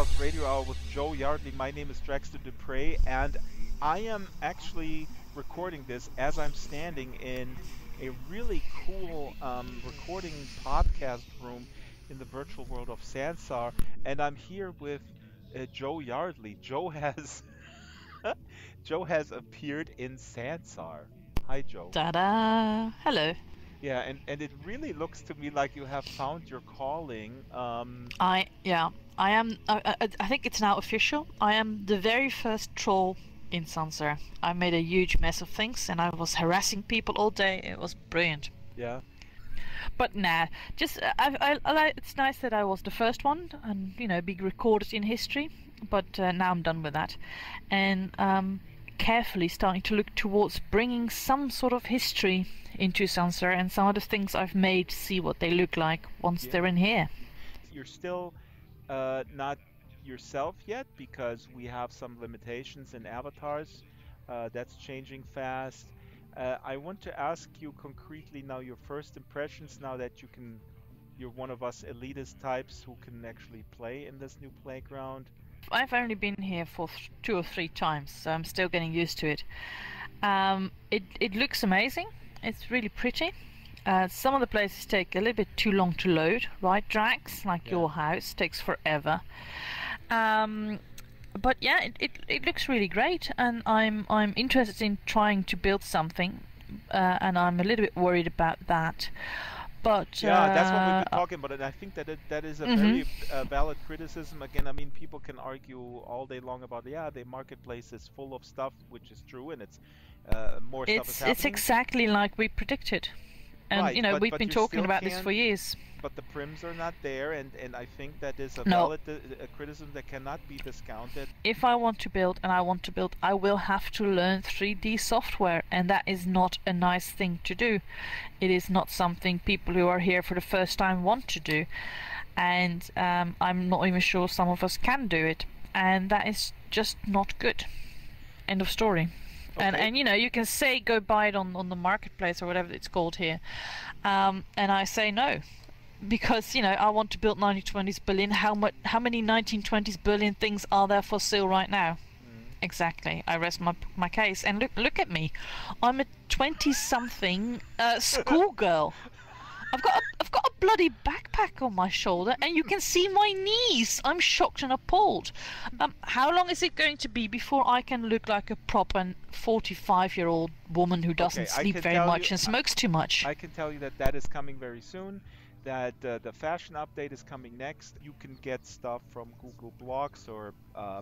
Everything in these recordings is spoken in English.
Selves Radio Hour with Joe Yardley. My name is Drax and I am actually recording this as I'm standing in a really cool recording podcast room in the virtual world of Sansar, and I'm here with Joe Yardley. Joe has Joe has appeared in Sansar. Hi, Joe. Ta-da! Hello. Yeah, and it really looks to me like you have found your calling. I am. I think it's now official. I am the very first troll in Sansa. I made a huge mess of things, and I was harassing people all day. It was brilliant. Yeah. But nah, just it's nice that I was the first one, and be recorded in history. But now I'm done with that, and carefully starting to look towards bringing some sort of history into Sansa and some of the things I've made, see what they look like once they're in here. You're still not yourself yet because we have some limitations in avatars. That's changing fast. I want to ask you concretely now your first impressions now that you're one of us elitist types who can actually play in this new playground. I've only been here for 2 or 3 times, so I'm still getting used to it. It looks amazing. It's really pretty. Some of the places take a little bit too long to load, right, Drax? Like your house takes forever. But yeah, it looks really great, and I'm interested in trying to build something, and I'm a little bit worried about that. But yeah, that's what we've been talking about, and I think that is a very valid criticism. Again, I mean, people can argue all day long about the marketplace is full of stuff, which is true, and it's more stuff is happening. It's exactly like we predicted, and right, we've been talking about this for years. But the prims are not there, and I think that is a valid criticism that cannot be discounted. If I want to build, I will have to learn 3D software, and that is not a nice thing to do. It is not something people who are here for the first time want to do, and I'm not even sure some of us can do it, and that is just not good. End of story. Okay. And you can say go buy it on the marketplace or whatever it's called here, and I say no. Because I want to build 1920s Berlin. How many 1920s Berlin things are there for sale right now? Exactly. I rest my case. And look at me. I'm a 20-something schoolgirl. I've got a bloody backpack on my shoulder, and you can see my knees. I'm shocked and appalled. How long is it going to be before I can look like a proper 45-year-old woman who doesn't sleep very much and smokes too much? I can tell you that is coming very soon. That the fashion update is coming next. You can get stuff from Google Blocks or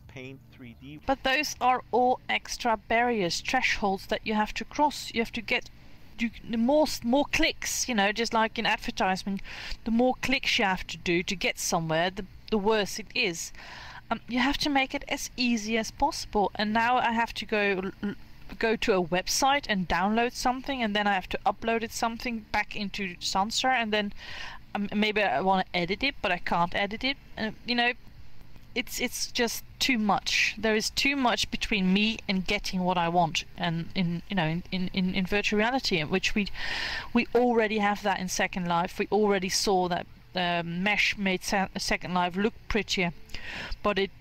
Paint 3D. But those are all extra barriers, thresholds that you have to cross. You have to get the more clicks, just like in advertisement. The more clicks you have to do to get somewhere, the worse it is. You have to make it as easy as possible. And now I have to go to a website and download something, and then I have to upload something back into Sansa, and then maybe I want to edit it, but I can't edit it. It's just too much. There is too much between me and getting what I want, and in virtual reality, which we already have that in Second Life. We already saw that Mesh made Second Life look prettier, but it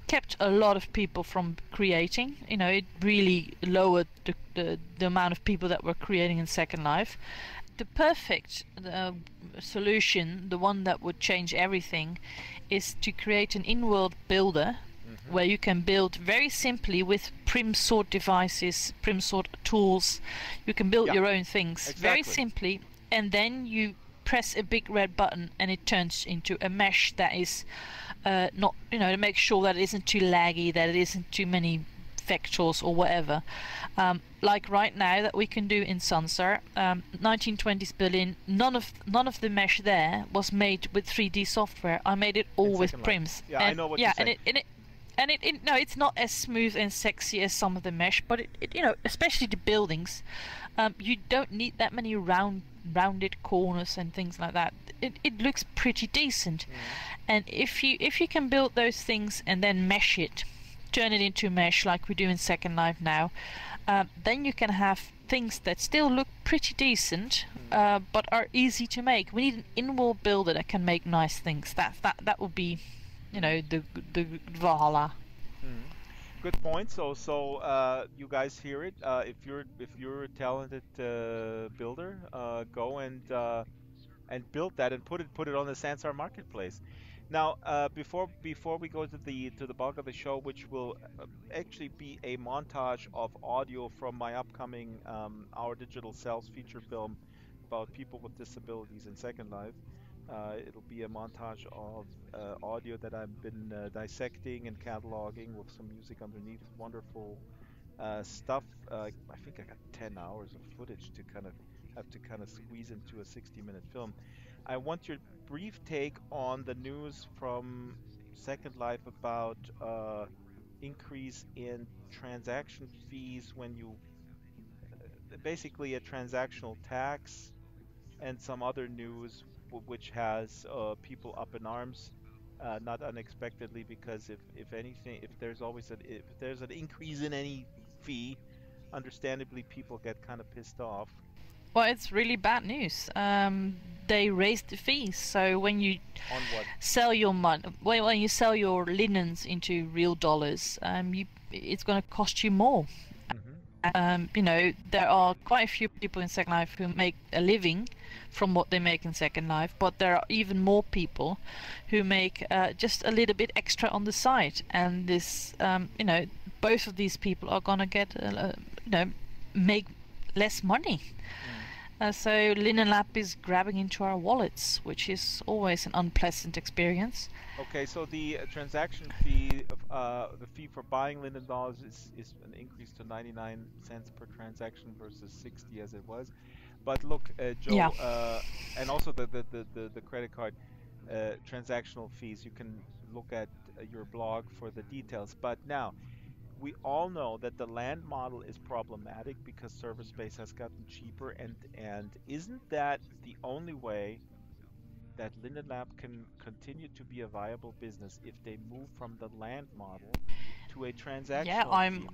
kept a lot of people from creating. It really lowered the amount of people that were creating in Second Life. The perfect solution, the one that would change everything, is to create an in-world builder where you can build very simply with prim sort devices, prim sort tools. You can build your own things very simply, and then you press a big red button and it turns into a mesh that is not, to make sure that it isn't too laggy, that it isn't too many vectors or whatever. Like right now that we can do in Sansa, 1920s Berlin, none of the mesh there was made with 3D software. I made it all with prims. Yeah, I know what you're saying. And it's not as smooth and sexy as some of the mesh, but it especially the buildings, you don't need that many rounded corners and things like that. It looks pretty decent. And if you can build those things and then mesh it, turn it into mesh like we do in Second Life now, then you can have things that still look pretty decent, but are easy to make. We need an in-world builder that can make nice things. That would be you know, the Valhalla. Mhm. Good point. You guys hear it. If you're a talented builder, go and build that and put it on the Sansar marketplace. Now, before we go to the bulk of the show, which will actually be a montage of audio from my upcoming Our Digital Selves feature film about people with disabilities in Second Life. It'll be a montage of audio that I've been dissecting and cataloging with some music underneath. Wonderful stuff. I think I got 10 hours of footage to kind of squeeze into a 60-minute film. I want your brief take on the news from Second Life about increase in transaction fees when you basically a transactional tax and some other news which has people up in arms, not unexpectedly, because if anything, if there's an increase in any fee, understandably people get kind of pissed off. Well, it's really bad news. They raised the fees, so when you On what? sell your when you sell your linens into real dollars, it's going to cost you more. Hmm. You know, there are quite a few people in Second Life who make a living from what they make in Second Life, but there are even more people who make just a little bit extra on the side, and this, you know, both of these people are gonna get, you know, make less money. Mm. So Linen Lab is grabbing into our wallets, which is always an unpleasant experience. Okay, so the transaction fee, the fee for buying Linden dollars is an increase to 99 cents per transaction versus 60 as it was. But look, Yeah. Joe, and also the credit card transactional fees, you can look at your blog for the details. But now, we all know that the land model is problematic because server space has gotten cheaper, and isn't that the only way that Linden Lab can continue to be a viable business if they move from the land model to a Yeah, transactional fee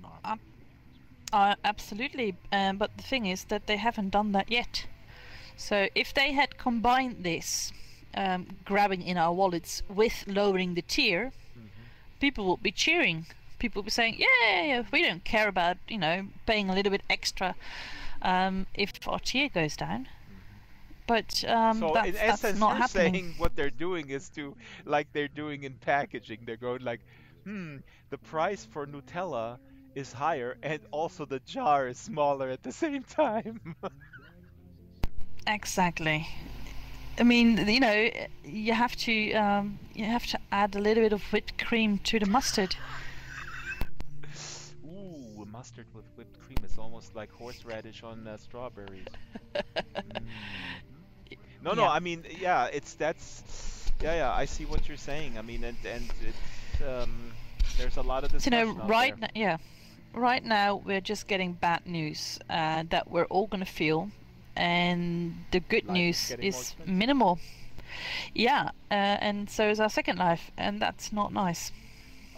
model? absolutely. But the thing is that they haven't done that yet. So if they had combined this, grabbing in our wallets with lowering the tier, Hmm. people would be cheering. People would be saying, "Yeah, we don't care about, you know, paying a little bit extra if our tier goes down." Hmm. But So in that's essence, not you're happening. saying what they're doing is to, like they're doing in packaging, they're going like, the price for Nutella is higher and also the jar is smaller at the same time. Exactly. I mean, you know, you have to add a little bit of whipped cream to the mustard. Ooh, mustard with whipped cream is almost like horseradish on strawberries. Hmm. No, no, Yeah. I mean, yeah, yeah, yeah, I see what you're saying. I mean, and it's there's a lot of So, you know, discussion out there. right now we're just getting bad news that we're all gonna feel, and the good Life is news getting more is expensive. minimal. Yeah, and so is our second life, and that's not nice.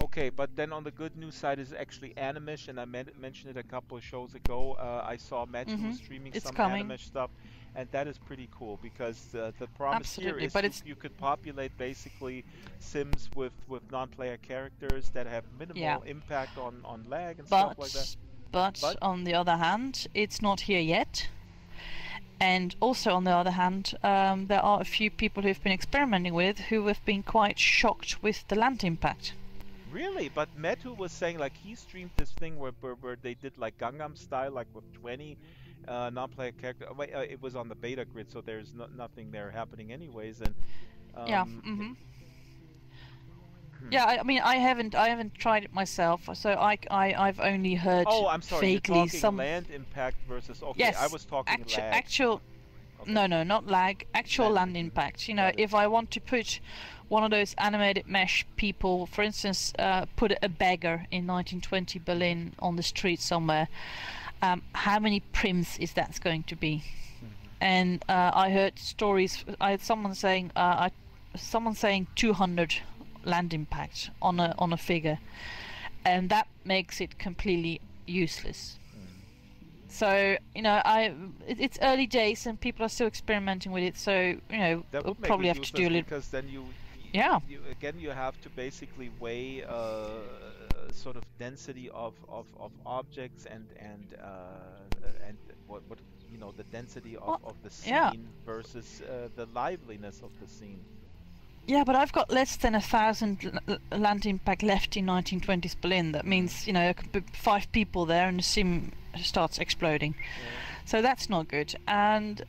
Okay, but then on the good news side is actually Animish, and I mentioned it a couple of shows ago. I saw Matthew was Mhm. streaming It's some coming. Animish stuff, and that is pretty cool because the promise here Absolutely, is but you could populate basically Sims with non-player characters that have yeah. minimal impact on lag and stuff like that. But But on the other hand, it's not here yet. And also, on the other hand, there are a few people who've been experimenting with who have been quite shocked with the land impact. really, but Metu was saying like he streamed this thing where they did like Gangnam Style, like with 20 non-player character. Wait, it was on the beta grid, so there's nothing there happening anyways. And Yeah. um, hmm. Yeah. I mean, I haven't tried it myself, so I've only heard Oh, I'm sorry. You're vaguely talking some. land impact versus. Okay, I Yes, was talking lag. actual. Okay, No, no, not lag. Actual land. land impact. You know, Got it. if I want to put one of those animated mesh people, for instance, put a beggar in 1920 Hmm. Berlin on the street somewhere, how many prims is that going to be? Hmm. And I heard stories. I had someone saying 200 land impact on a figure, and that makes it completely useless. Hmm. So you know, it's early days and people are still experimenting with it. So you know, That we'll would make probably it have to do useless a little. because then Yeah. you have to basically weigh sort of density of objects and what the density Well, of the yeah. scene versus the liveliness of the scene. Yeah, but I've got less than 1,000 land impact left in 1920s Berlin. That Mm. means, there could be 5 people there and the sim starts exploding. Yeah. So that's not good. And,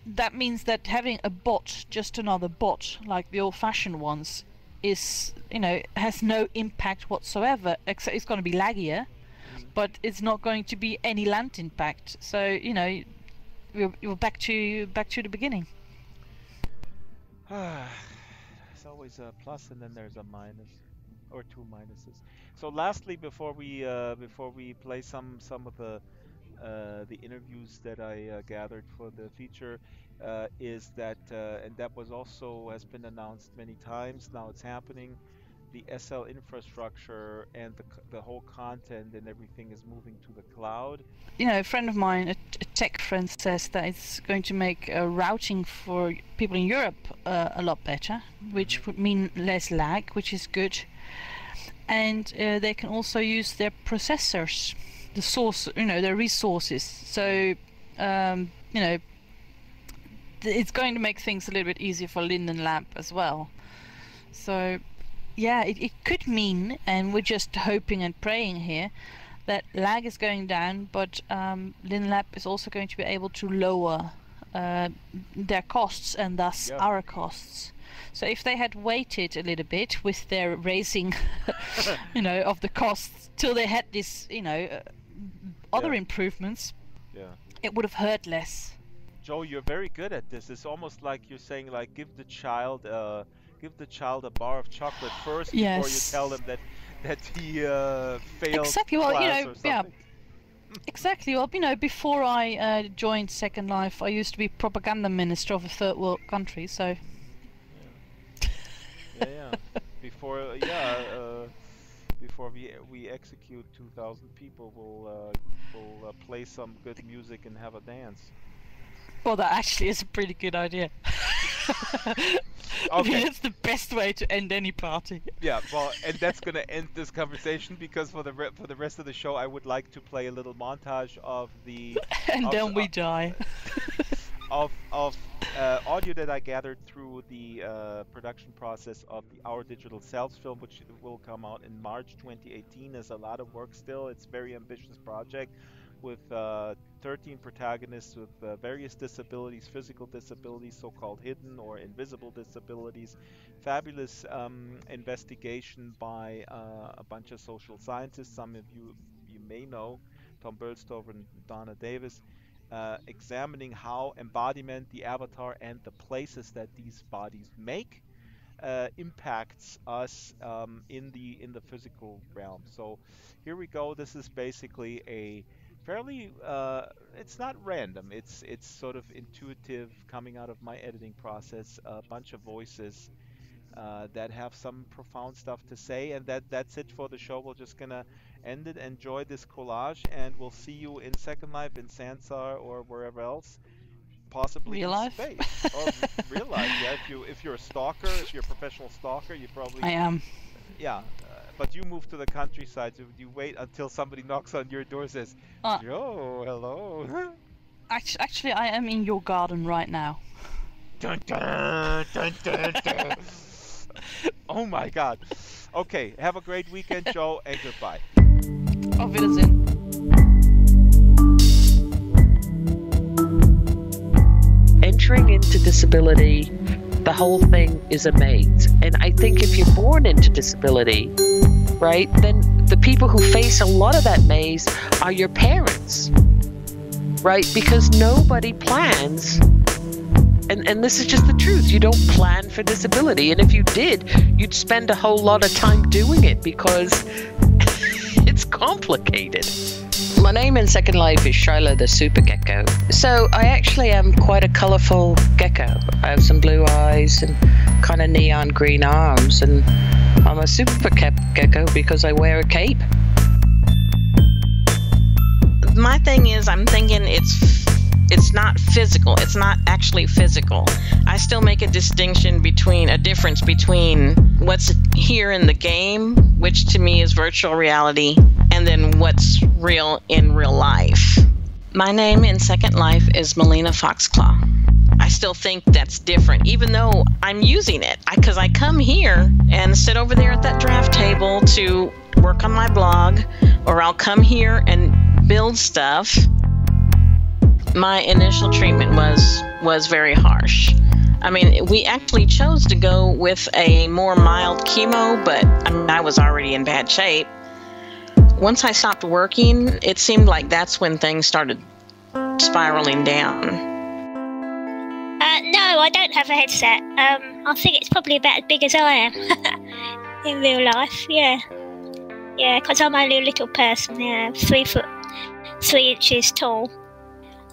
that means that having a bot, just another bot, like the old-fashioned ones, is, has no impact whatsoever. Except it's going to be laggier, Mm. but it's not going to be any land impact. So, you're back to the beginning. There's always a plus and then there's a minus or two minuses. So lastly, before we play some of the interviews that I gathered for the feature, is that and that was also has been announced many times. Now it's happening. The SL infrastructure and the whole content and everything is moving to the cloud. A friend of mine, a tech friend, says that it's going to make routing for people in Europe a lot better, which Hmm. would mean less lag, which is good. And they can also use their processors, the source, their resources. So, it's going to make things a little bit easier for Linden Lab as well. So, yeah, it could mean, and we're just hoping and praying here, that lag is going down, but Linden Lab is also going to be able to lower their costs and thus Yeah. our costs. So if they had waited a little bit with their raising, of the costs till they had this, other Yeah. improvements, Yeah. it would have hurt less. Joe, you're very good at this. It's almost like you're saying, like, give the child a bar of chocolate first before you Yes. tell him that he failed Exactly. Well, class or yeah. something. Exactly. Well, before I joined Second Life, I used to be propaganda minister of a third world country. So Yeah. Yeah. Before we execute 2,000 people, we'll play some good music and have a dance. well, that actually is a pretty good idea. Okay. It's the best way to end any party. Yeah, well, and that's gonna end this conversation because for the rest of the show, I would like to play a little montage of the And of, then we die. of audio that I gathered through the production process of the Our Digital Selves film, which will come out in March 2018. There's a lot of work still. It's a very ambitious project with 13 protagonists with various disabilities, physical disabilities, so-called hidden or invisible disabilities. Fabulous investigation by a bunch of social scientists. Some of you may know, Tom Berlstorff and Donna Davis, examining how embodiment, the avatar, and the places that these bodies make impacts us in the physical realm. So here we go. This is basically a fairly it's not random. It's sort of intuitive, coming out of my editing process. A bunch of voices that have some profound stuff to say, and that's it for the show. We're just gonna end it. Enjoy this collage, and we'll see you in Second Life, in Sansar, or wherever else, possibly Real in life? space or real life. Yeah, if you're a stalker, if you're a professional stalker, you probably I am. yeah. But you move to the countryside, so you wait until somebody knocks on your door, says, Uh, "Joe, hello." actually, I am in your garden right now. Dun, dun, dun, dun, dun. Oh my God. Okay, have a great weekend, Joe, and goodbye. Auf Wiedersehen. Entering into disability, the whole thing is a maze. And I think if you're born into disability, right, then the people who face a lot of that maze are your parents, right? Because nobody plans. And this is just the truth. You don't plan for disability. And if you did, you'd spend a whole lot of time doing it because it's complicated. My name in Second Life is Shyla the Super Gecko. So I actually am quite a colourful gecko. I have some blue eyes and kind of neon green arms. And I'm a super gecko because I wear a cape. My thing is, I'm thinking it's not physical. It's not actually physical. I still make a difference between what's here in the game, which to me is virtual reality, and then what's real in real life. My name in Second Life is Melina Foxclaw. I still think that's different, even though I'm using it. Because I come here and sit over there at that draft table to work on my blog, or I'll come here and build stuff. My initial treatment was very harsh. I mean, we actually chose to go with a more mild chemo, but I was already in bad shape. Once I stopped working, it seemed like that's when things started spiraling down. No, I don't have a headset. I think it's probably about as big as I am in real life, yeah. Yeah, because I'm only a little person, 3 foot 3 inches tall.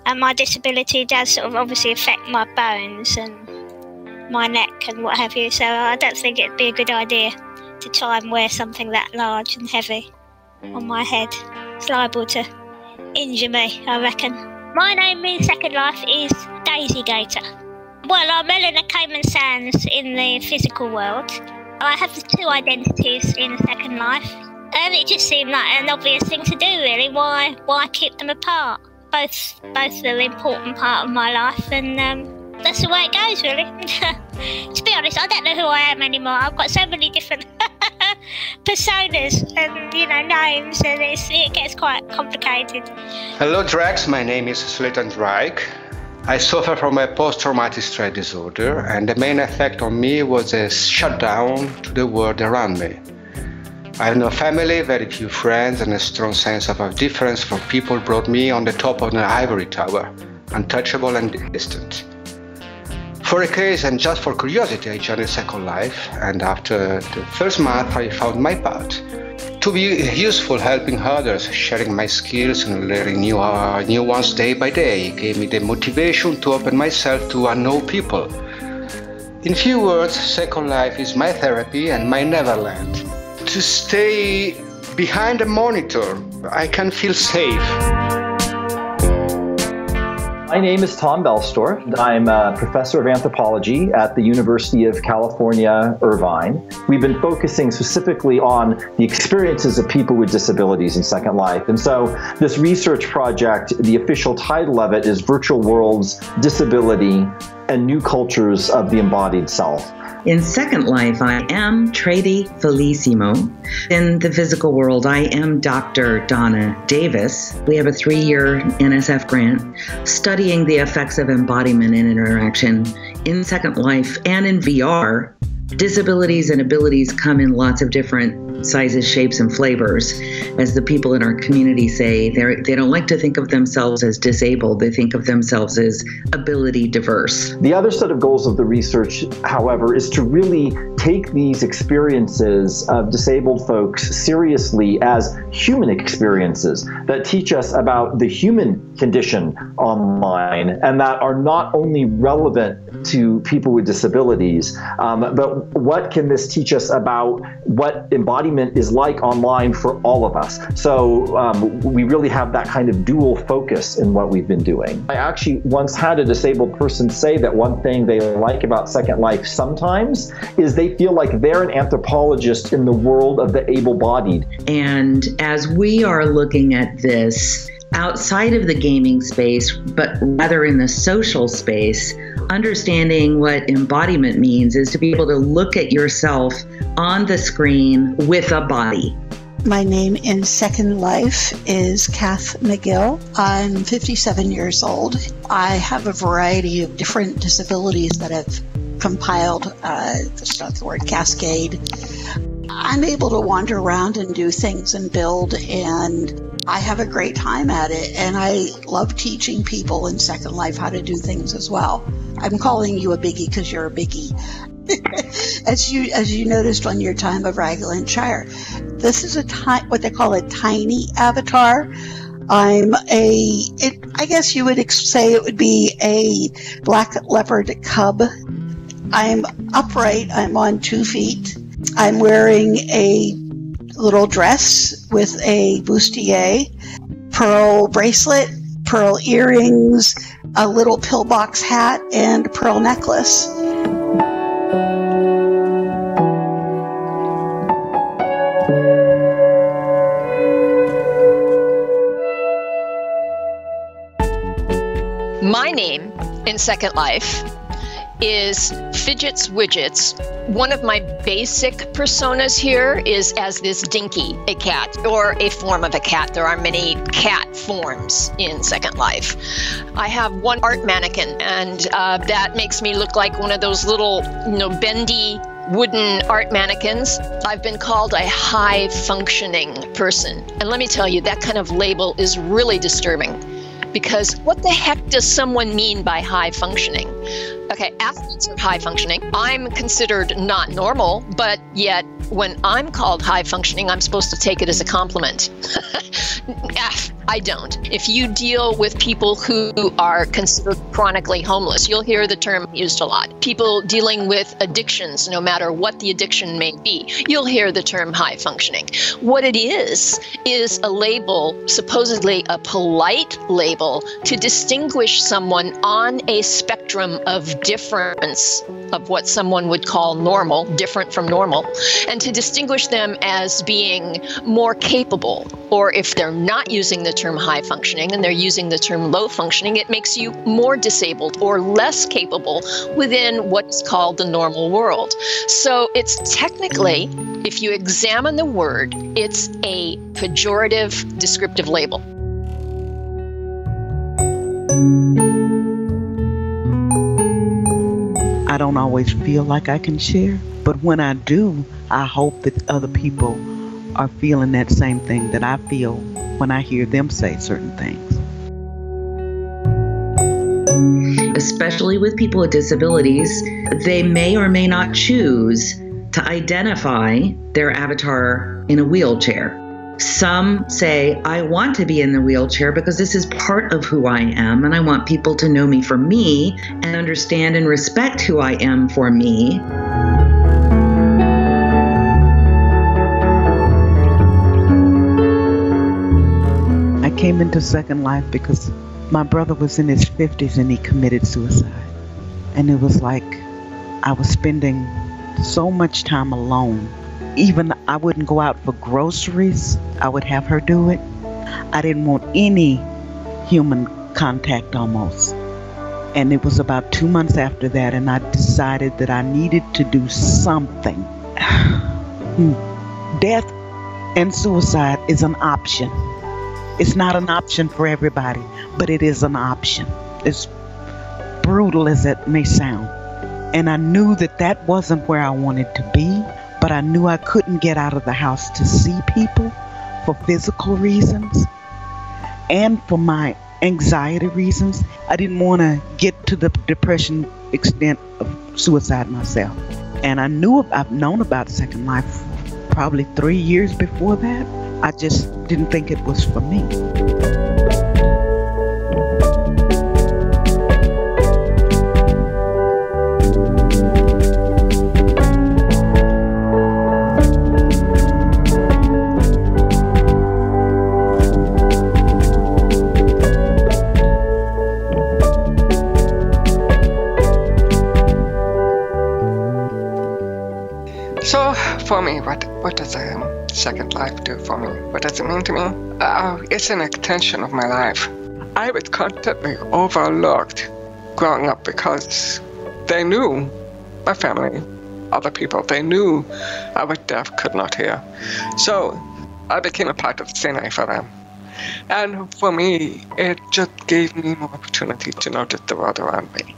And my disability does sort of obviously affect my bones and my neck and what have you, so I don't think it'd be a good idea to try and wear something that large and heavy on my head. It's liable to injure me, I reckon. My name in Second Life is Daisy Gator. Well, I'm Eleanor Cayman Sands in the physical world. I have the 2 identities in Second Life, and it just seemed like an obvious thing to do, really. Why keep them apart? Both are an important part of my life, and that's the way it goes, really. To be honest, I don't know who I am anymore. I've got so many different personas and, names, and it gets quite complicated. Hello, Drax. My name is Drax. I suffer from a post-traumatic stress disorder, and the main effect on me was a shutdown to the world around me. I have no family, very few friends, and a strong sense of difference from people brought me on the top of an ivory tower, untouchable and distant. For a case and just for curiosity, I joined Second Life, and after the first month I found my path. To be useful, helping others, sharing my skills and learning new ones day by day gave me the motivation to open myself to unknown people. In few words, Second Life is my therapy and my Neverland. To stay behind a monitor, I can feel safe. My name is Tom Belstorff. I'm a professor of anthropology at the University of California, Irvine. We've been focusing specifically on the experiences of people with disabilities in Second Life. And so this research project, the official title of it is Virtual Worlds, Disability, and New Cultures of the Embodied Self. In Second Life, I am Trady Felicimo. In the physical world, I am Dr. Donna Davis. We have a 3-year NSF grant studying the effects of embodiment and interaction in Second Life and in VR. Disabilities and abilities come in lots of different sizes, shapes, and flavors. As the people in our community say, they don't like to think of themselves as disabled. They think of themselves as ability diverse. The other set of goals of the research, however, is to really take these experiences of disabled folks seriously as human experiences that teach us about the human condition online and that are not only relevant to people with disabilities, but what can this teach us about what embodiment is like online for all of us? So we really have that kind of dual focus in what we've been doing. I actually once had a disabled person say that one thing they like about Second Life sometimes is they feel like they're an anthropologist in the world of the able-bodied. And as we are looking at this outside of the gaming space, but rather in the social space, understanding what embodiment means is to be able to look at yourself on the screen with a body. My name in Second Life is Kath McGill. I'm 57 years old. I have a variety of different disabilities that have compiled, that's not the word, cascade. I'm able to wander around and do things and build, and I have a great time at it, and I love teaching people in Second Life how to do things as well. I'm calling you a biggie because you're a biggie. As you noticed on your time of Raglan Shire, this is what they call a tiny avatar. I guess you would say it would be a black leopard cub. I'm upright. I'm on 2 feet. I'm wearing a little dress with a bustier, pearl bracelet, pearl earrings, a little pillbox hat, and a pearl necklace. My name in Second Life is Fidgets Widgets. One of my basic personas here is as this Dinky, a cat, or a form of a cat. There are many cat forms in Second Life. I have one art mannequin, and that makes me look like one of those little, bendy wooden art mannequins. I've been called a high-functioning person. And let me tell you, that kind of label is really disturbing. Because what the heck does someone mean by high functioning? Okay, athletes are high functioning. I'm considered not normal, but yet when I'm called high functioning, I'm supposed to take it as a compliment. I don't. If you deal with people who are considered chronically homeless, you'll hear the term used a lot. People dealing with addictions, no matter what the addiction may be, you'll hear the term high functioning. What it is a label, supposedly a polite label, to distinguish someone on a spectrum of difference of what someone would call normal, different from normal, and to distinguish them as being more capable, or if they're not using the term high functioning and they're using the term low functioning, it makes you more disabled or less capable within what's called the normal world. So it's technically, if you examine the word, it's a pejorative descriptive label. I don't always feel like I can share, but when I do, I hope that other people are feeling that same thing that I feel when I hear them say certain things. Especially with people with disabilities, they may or may not choose to identify their avatar in a wheelchair. Some say, I want to be in the wheelchair because this is part of who I am, and I want people to know me for me and understand and respect who I am for me. I came into Second Life because my brother was in his 50s and he committed suicide. And it was like I was spending so much time alone. Even I wouldn't go out for groceries. I would have her do it. I didn't want any human contact almost. And it was about 2 months after that, and I decided that I needed to do something. Death and suicide is an option. It's not an option for everybody, but it is an option. As brutal as it may sound. And I knew that that wasn't where I wanted to be. But I knew I couldn't get out of the house to see people for physical reasons and for my anxiety reasons. I didn't want to get to the depression extent of suicide myself. And I've known about Second Life probably 3 years before that. I just didn't think it was for me. For me, what does Second Life do for me? What does it mean to me? It's an extension of my life. I was constantly overlooked growing up because they knew, my family, other people, they knew I was deaf, could not hear. So I became a part of the scenery for them. And for me, it just gave me more opportunity to notice the world around me.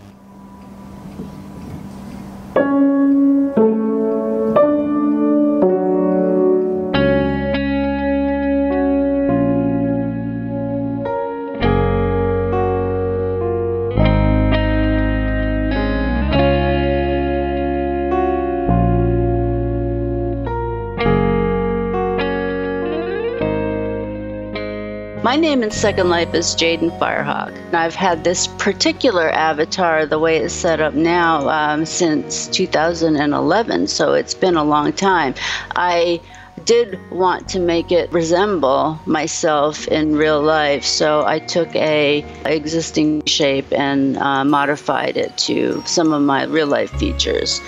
My name in Second Life is Jaden Firehawk. I've had this particular avatar, the way it's set up now, since 2011, so it's been a long time. I did want to make it resemble myself in real life, so I took a existing shape and modified it to some of my real life features.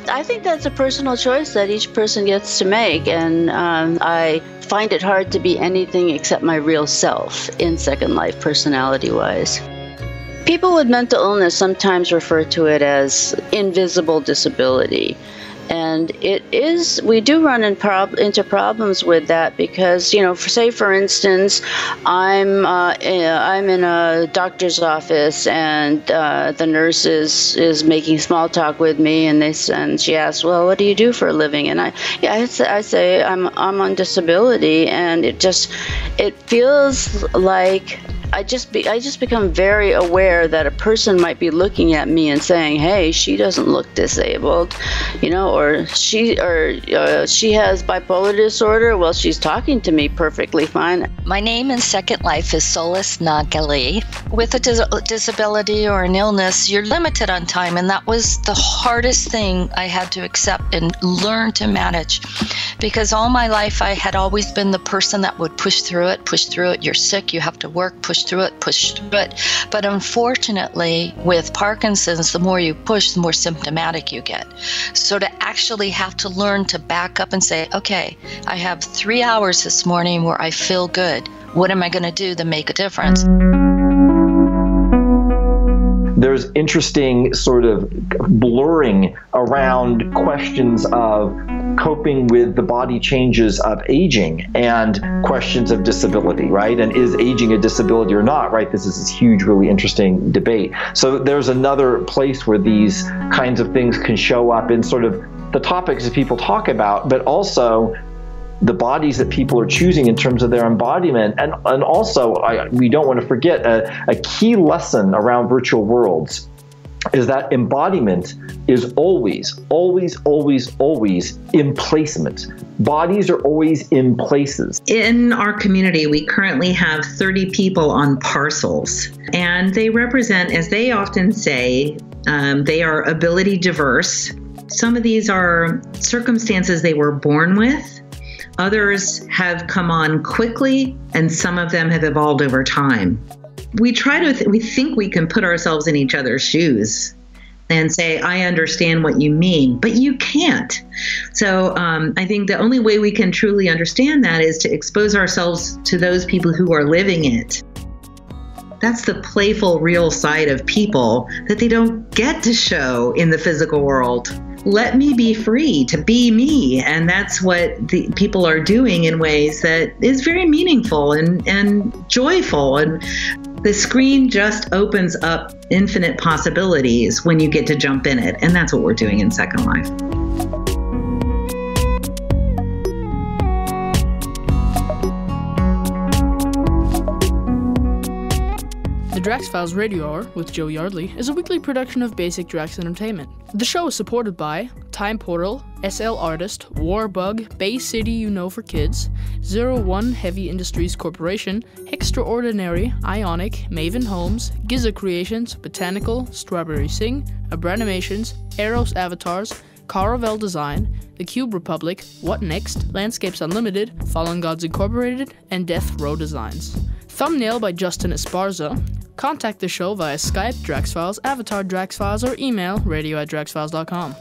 I think that's a personal choice that each person gets to make, and I find it hard to be anything except my real self in Second Life, personality-wise. People with mental illness sometimes refer to it as invisible disability. And it is, we do run into problems with that because, you know, for instance, I'm in a doctor's office and the nurse is making small talk with me, and she asks, well, what do you do for a living? And I say I'm on disability, and it feels like I just become very aware that a person might be looking at me and saying, "Hey, she doesn't look disabled," you know, or she has bipolar disorder. Well, she's talking to me perfectly fine. My name in Second Life is Solis Nagali. With a disability or an illness, you're limited on time, and that was the hardest thing I had to accept and learn to manage, because all my life I had always been the person that would push through it. You're sick, you have to work, push through it. But unfortunately, with Parkinson's, the more you push, the more symptomatic you get. So to actually have to learn to back up and say, okay, I have 3 hours this morning where I feel good. What am I going to do to make a difference? There's interesting sort of blurring around questions of coping with the body changes of aging and questions of disability, right? And is aging a disability or not, right? This is this huge, really interesting debate. So there's another place where these kinds of things can show up in sort of the topics that people talk about, but also the bodies that people are choosing in terms of their embodiment. And also, we don't want to forget a key lesson around virtual worlds is that embodiment is always, always, always, always in placement. Bodies are always in places. In our community, we currently have 30 people on parcels, and they represent, as they often say, they are ability diverse. Some of these are circumstances they were born with. Others have come on quickly, and some of them have evolved over time. We think we can put ourselves in each other's shoes and say, I understand what you mean, but you can't. So I think the only way we can truly understand that is to expose ourselves to those people who are living it. That's the playful, real side of people that they don't get to show in the physical world. Let me be free to be me. And that's what the people are doing in ways that is very meaningful and joyful. And the screen just opens up infinite possibilities when you get to jump in it. And that's what we're doing in Second Life. The Drax Files Radio Hour with Joe Yardley is a weekly production of Basic Drax Entertainment. The show is supported by Time Portal, SL Artist, Warbug, Bay City You Know for Kids, 01 Heavy Industries Corporation, Extraordinary, Ionic, Maven Homes, Giza Creations, Botanical, Strawberry Sing, Abranimations, Eros Avatars, Caravel Design, The Cube Republic, What Next, Landscapes Unlimited, Fallen Gods Incorporated, and Death Row Designs. Thumbnail by Justin Esparza. Contact the show via Skype, DraxFiles, Avatar DraxFiles, or email radio@draxfiles.com.